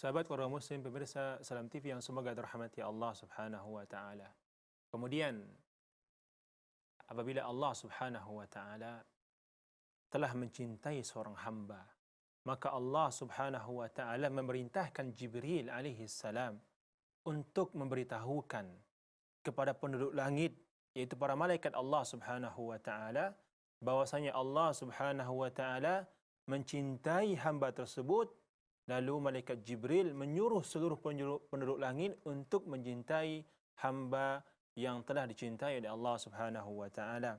Sahabat orang Muslim, pemirsa Salam TV yang semoga dirahmati Allah Subhanahu wa taala. Kemudian apabila Allah Subhanahu wa taala telah mencintai seorang hamba, maka Allah Subhanahu wa taala memerintahkan Jibril alaihi salam untuk memberitahukan kepada penduduk langit, yaitu para malaikat Allah Subhanahu wa taala, bahwasanya Allah Subhanahu wa taala mencintai hamba tersebut. Lalu malaikat Jibril menyuruh seluruh penduduk langit untuk mencintai hamba yang telah dicintai oleh Allah Subhanahu wa taala.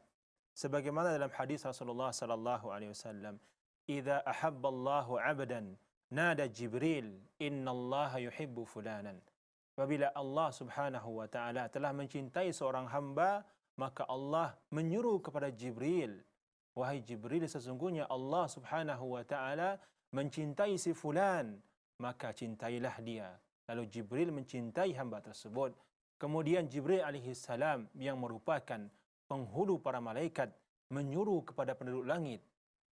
Sebagaimana dalam hadis Rasulullah sallallahu alaihi wasallam, "Idza ahabba Allahu 'abdan, nada Jibril, innallaha yuhibbu fulanan." Apabila Allah Subhanahu wa taala telah mencintai seorang hamba, maka Allah menyuruh kepada Jibril, "Wahai Jibril, sesungguhnya Allah Subhanahu wa taala mencintai si fulan, maka cintailah dia." Lalu Jibril mencintai hamba tersebut. Kemudian Jibril alaihi salam yang merupakan penghulu para malaikat menyuruh kepada penduduk langit,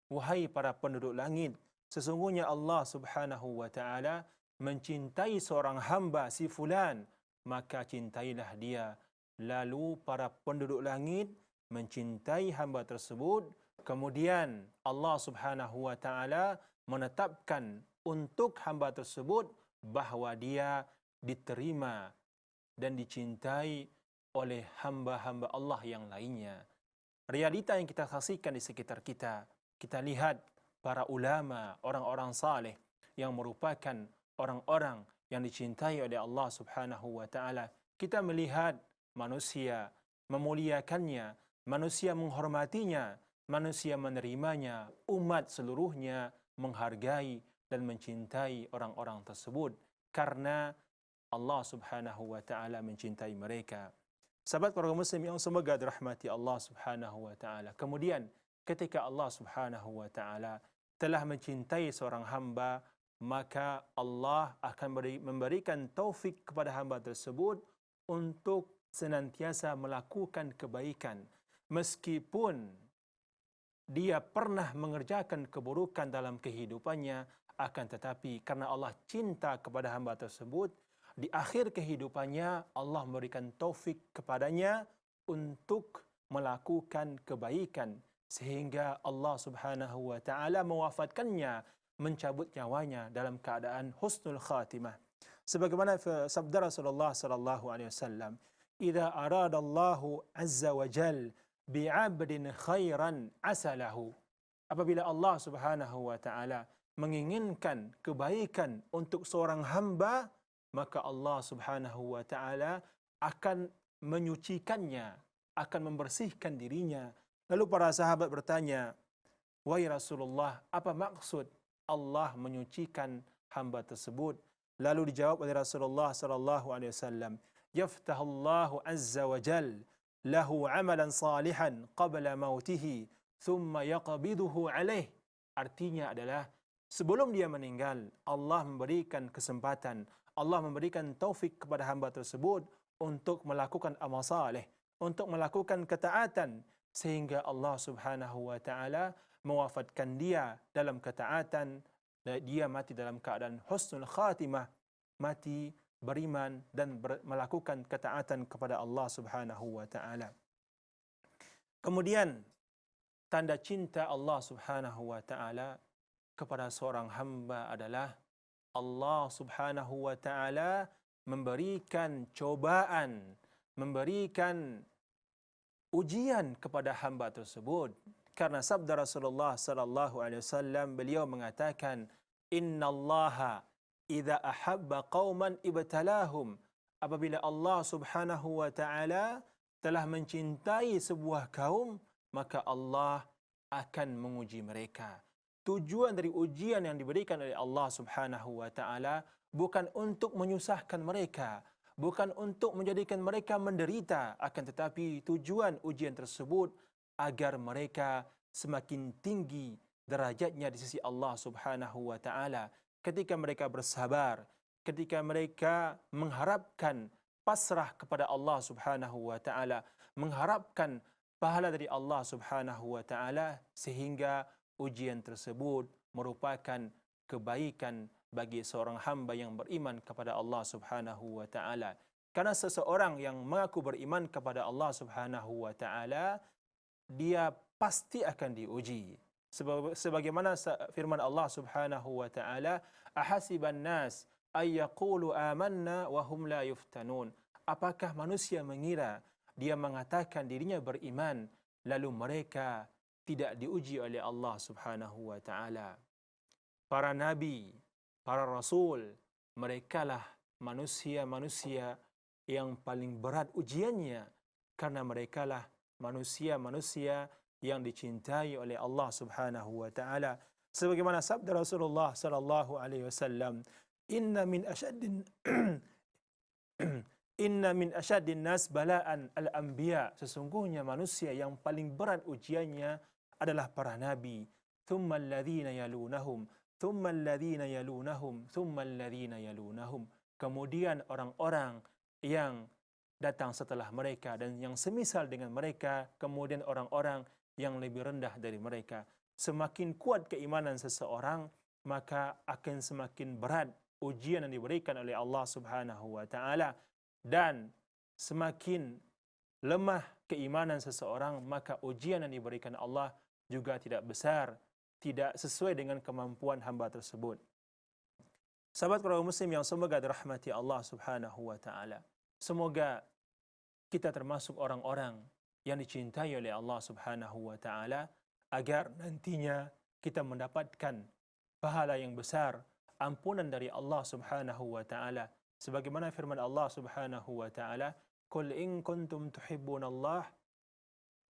"Wahai para penduduk langit, sesungguhnya Allah Subhanahu wa taala mencintai seorang hamba si fulan, maka cintailah dia." Lalu para penduduk langit mencintai hamba tersebut. Kemudian Allah Subhanahu wa taala menetapkan untuk hamba tersebut bahawa dia diterima dan dicintai oleh hamba-hamba Allah yang lainnya. Realita yang kita saksikan di sekitar kita, kita lihat para ulama, orang-orang saleh yang merupakan orang-orang yang dicintai oleh Allah Subhanahu wa taala. Kita melihat manusia memuliakannya, manusia menghormatinya, manusia menerimanya, umat seluruhnya menghargai dan mencintai orang-orang tersebut karena Allah Subhanahu wa taala mencintai mereka. Sahabat para muslim yang semoga dirahmati Allah Subhanahu wa taala. Kemudian ketika Allah Subhanahu wa taala telah mencintai seorang hamba, maka Allah akan memberikan taufik kepada hamba tersebut untuk senantiasa melakukan kebaikan meskipun dia pernah mengerjakan keburukan dalam kehidupannya, akan tetapi karena Allah cinta kepada hamba tersebut, di akhir kehidupannya Allah memberikan taufik kepadanya untuk melakukan kebaikan sehingga Allah Subhanahu wa taala mewafatkannya, mencabut nyawanya dalam keadaan husnul khatimah. Sebagaimana sabda Rasulullah sallallahu alaihi wasallam, "Idza aradallahu azza wa jalla bi'abdin khairan asalahu." Apabila Allah Subhanahu wa taala menginginkan kebaikan untuk seorang hamba, maka Allah Subhanahu wa taala akan menyucikannya, akan membersihkan dirinya. Lalu para sahabat bertanya, "Wahai Rasulullah, apa maksud Allah menyucikan hamba tersebut?" Lalu dijawab oleh Rasulullah sallallahu alaihi wasallam, "Yaftahullahu azza wa jalla lahu amalan salihan qabla mautihi thumma yaqbiduhu alaih." Artinya adalah sebelum dia meninggal, Allah memberikan kesempatan, Allah memberikan taufik kepada hamba tersebut untuk melakukan amal saleh, untuk melakukan ketaatan, sehingga Allah Subhanahu wa taala mewafatkan dia dalam ketaatan, dan dia mati dalam keadaan husnul khatimah, mati beriman dan melakukan ketaatan kepada Allah Subhanahu wa taala. Kemudian tanda cinta Allah Subhanahu wa taala kepada seorang hamba adalah Allah Subhanahu wa taala memberikan cobaan, memberikan ujian kepada hamba tersebut. Karena sabda Rasulullah sallallahu alaihi wasallam, beliau mengatakan, "Innallaha idza ahabba qauman ibtalahum." Apabila Allah Subhanahu wa taala telah mencintai sebuah kaum, maka Allah akan menguji mereka. Tujuan dari ujian yang diberikan oleh Allah Subhanahu wa taala bukan untuk menyusahkan mereka, bukan untuk menjadikan mereka menderita, akan tetapi tujuan ujian tersebut agar mereka semakin tinggi derajatnya di sisi Allah Subhanahu wa taala. Ketika mereka bersabar, ketika mereka mengharapkan pasrah kepada Allah Subhanahu wa taala, mengharapkan pahala dari Allah Subhanahu wa taala, sehingga ujian tersebut merupakan kebaikan bagi seorang hamba yang beriman kepada Allah Subhanahu wa taala. Karena seseorang yang mengaku beriman kepada Allah Subhanahu wa taala, dia pasti akan diuji. Sebagaimana firman Allah Subhanahu wa taala, ahasiban nas ay yaqulu amanna wa hum la yuftanun. Apakah manusia mengira dia mengatakan dirinya beriman lalu mereka tidak diuji oleh Allah Subhanahu wa taala? Para nabi, para rasul, merekalah manusia-manusia yang paling berat ujiannya, karena merekalah manusia-manusia yang dicintai oleh Allah Subhanahu wa taala. Sebagaimana sabda Rasulullah sallallahu alaihi wasallam, inna min asyaddin inna min asyaddin nas bala'an al-anbiya. Sesungguhnya manusia yang paling berat ujiannya adalah para nabi. Thumma alladhina yalunahum, thumma alladhina yalunahum, thumma alladhina yalunahum. Kemudian orang-orang yang datang setelah mereka dan yang semisal dengan mereka, kemudian orang-orang yang lebih rendah dari mereka. Semakin kuat keimanan seseorang, maka akan semakin berat ujian yang diberikan oleh Allah Subhanahu wa taala, dan semakin lemah keimanan seseorang, maka ujian yang diberikan Allah juga tidak besar, tidak sesuai dengan kemampuan hamba tersebut. Sahabat kaum muslim yang semoga dirahmati Allah Subhanahu wa taala, semoga kita termasuk orang-orang yang dicintai oleh Allah Subhanahu wa taala, agar nantinya kita mendapatkan pahala yang besar, ampunan dari Allah Subhanahu wa taala. Sebagaimana firman Allah Subhanahu wa taala, "Qul in kuntum tuhibbunallaha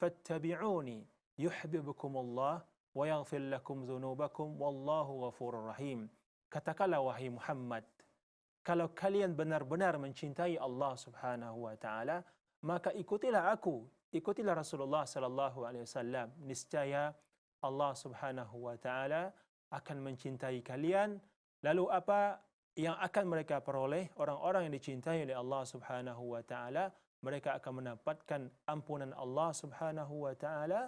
fattabi'uni yuhibbukumullah wa yaghfir lakum dzunubakum wallahu ghafurur rahim." Katakanlah wahai Muhammad, kalau kalian benar-benar mencintai Allah Subhanahu wa taala, maka ikutilah aku, ikutilah Rasulullah sallallahu alaihi wasallam. Niscaya Allah Subhanahu wa taala akan mencintai kalian. Lalu apa yang akan mereka peroleh? Orang-orang yang dicintai oleh Allah Subhanahu wa taala, mereka akan mendapatkan ampunan Allah Subhanahu wa taala,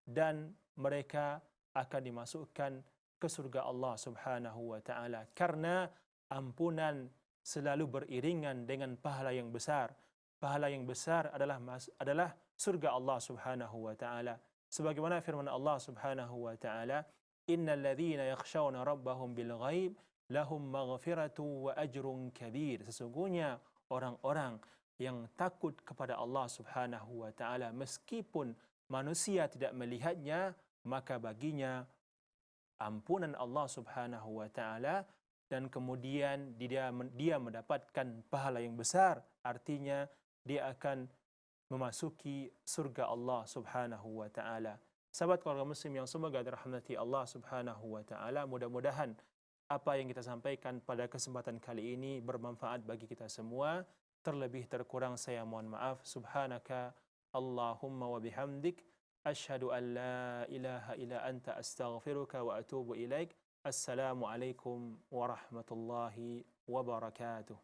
dan mereka akan dimasukkan ke surga Allah Subhanahu wa taala, karena ampunan selalu beriringan dengan pahala yang besar. Pahala yang besar adalah surga Allah Subhanahu wa taala. Sebagaimana firman Allah Subhanahu wa taala, innal ladzina yakhshawna rabbahum bil ghaib lahum maghfiratu wa ajrun kabir. Sesungguhnya orang-orang yang takut kepada Allah Subhanahu wa taala meskipun manusia tidak melihatnya, maka baginya ampunan Allah Subhanahu wa taala, dan kemudian dia mendapatkan pahala yang besar. Artinya dia akan memasuki surga Allah Subhanahu wa taala. Sahabat keluarga muslim yang semoga dirahmati Allah Subhanahu wa taala, mudah-mudahan apa yang kita sampaikan pada kesempatan kali ini bermanfaat bagi kita semua. Terlebih terkurang saya mohon maaf. Subhanaka Allahumma wa bihamdik, asyhadu an la ilaha illa anta astaghfiruka wa atubu ilaik. Assalamualaikum warahmatullahi wabarakatuh.